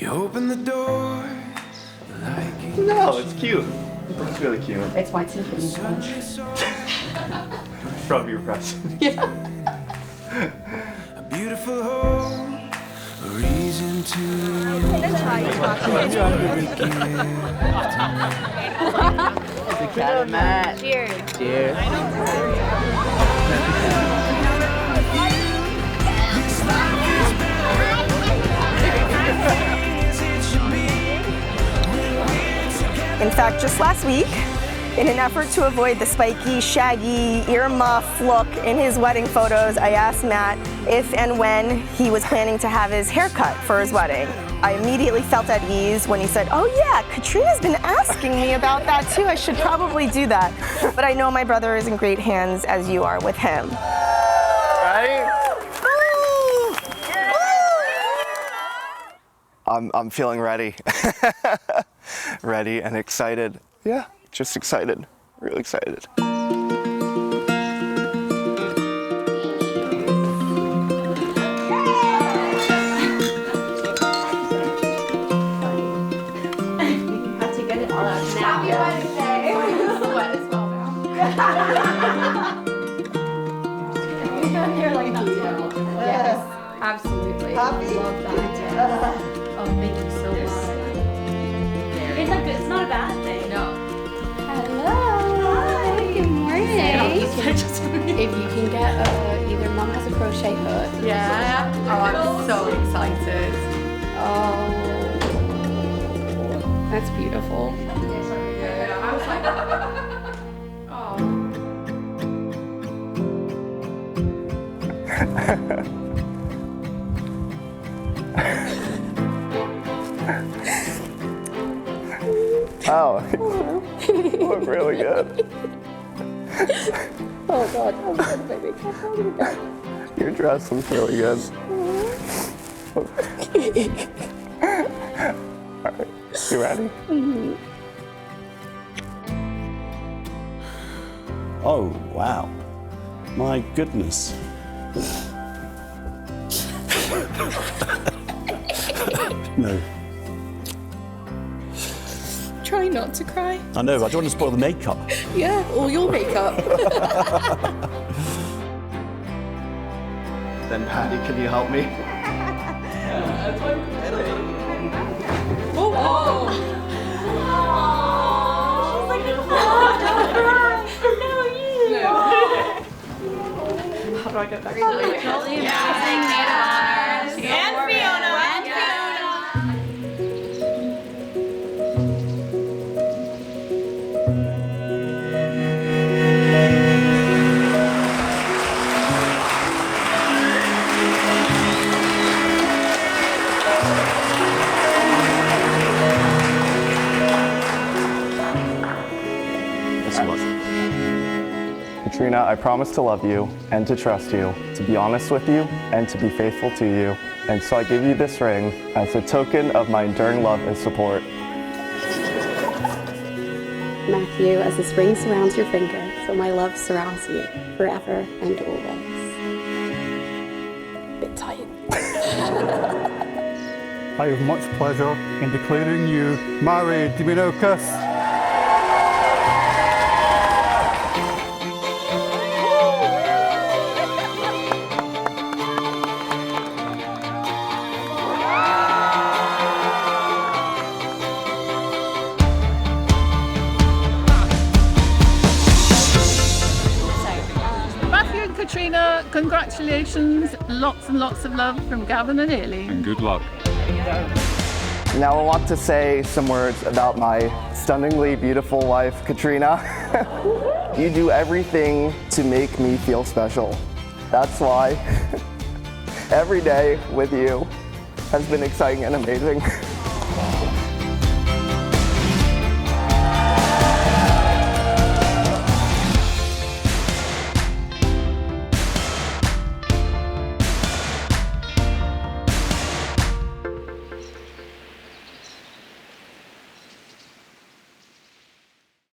open the door like No, it's cute. It's really cute. It's my Tiffany. From your present. Yeah. a beautiful home, a reason to Cheers. Cheers. In fact, just last week, in an effort to avoid the spiky, shaggy, earmuff look in his wedding photos, I asked Matt if and when he was planning to have his hair cut for his wedding. I immediately felt at ease when he said, "Oh yeah, Catriona's been asking me about that too. I should probably do that." But I know my brother is in great hands, as you are with him. Right? I'm feeling ready. Ready and excited. Yeah, just excited. Really excited. You're like, yes, absolutely. Happy? I love that. Oh, thank you so much. It's not good. It's not a bad thing. No. Hello. Hi. Good morning. If you can get either mum has a crochet hook. Yeah. Oh, I'm so excited. Oh, that's beautiful. Yeah, I was like, Oh, you look really good. oh God, I'm good, baby. Can't hold it again. Your dress looks really good. All right, you ready? Mm-hmm. Oh, wow. My goodness. No. Try not to cry. I know, I don't want to spoil the makeup. Yeah, all your makeup. Then Patty, can you help me? Oh, oh. She's like, oh, no, you. No. How do I get back to Totally amazing. Maid of honors. And Fiona. Catriona, I promise to love you and to trust you, to be honest with you and to be faithful to you. And so I give you this ring as a token of my enduring love and support. Matthew, as this ring surrounds your finger, so my love surrounds you forever and always. Bit tight. I have much pleasure in declaring you married. Do we know kiss? Matthew and Catriona, congratulations. Lots and lots of love from Gavin and Ellie. And good luck. Now I want to say some words about my stunningly beautiful wife, Catriona. You do everything to make me feel special. That's why every day with you has been exciting and amazing.